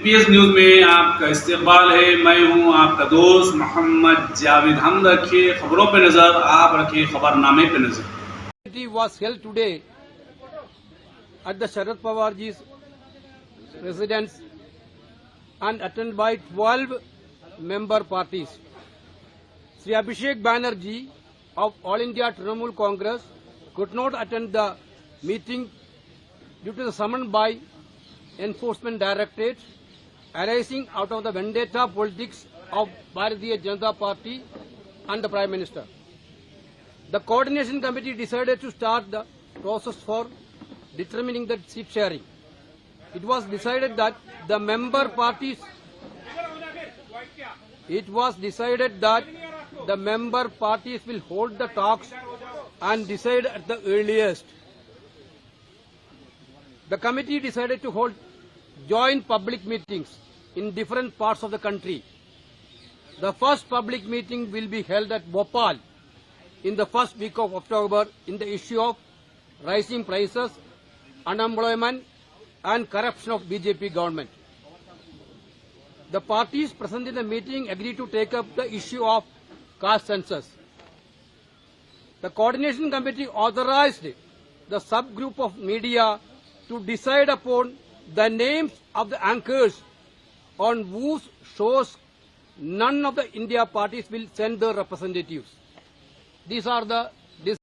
PS news में आपका इस्तकबाल है। मैं हूं आपका दोस्त मोहम्मद जावेद। हम रखिए खबरों पे नजर, आप रखिए खबरनामे पे नजर। Meeting was held today at the Sharad Pawar ji's residence and attended by 12 member parties. Shri Abhishek Banerjee of All India Trinamool Congress could not attend the meeting due to the summon by Enforcement Directorate arising out of the vendetta politics of Bharatiya Janata Party and the Prime Minister. The Coordination Committee decided to start the process for determining the seat sharing. It was decided that the member parties will hold the talks and decide at the earliest. The committee decided to hold joint public meetings in different parts of the country. The first public meeting will be held at Bhopal in the first week of October in the issue of rising prices, unemployment and corruption of BJP government. The parties present in the meeting agreed to take up the issue of caste census. The Coordination Committee authorized the subgroup of media to decide upon the names of the anchors on whose shows none of the India parties will send their representatives. These are the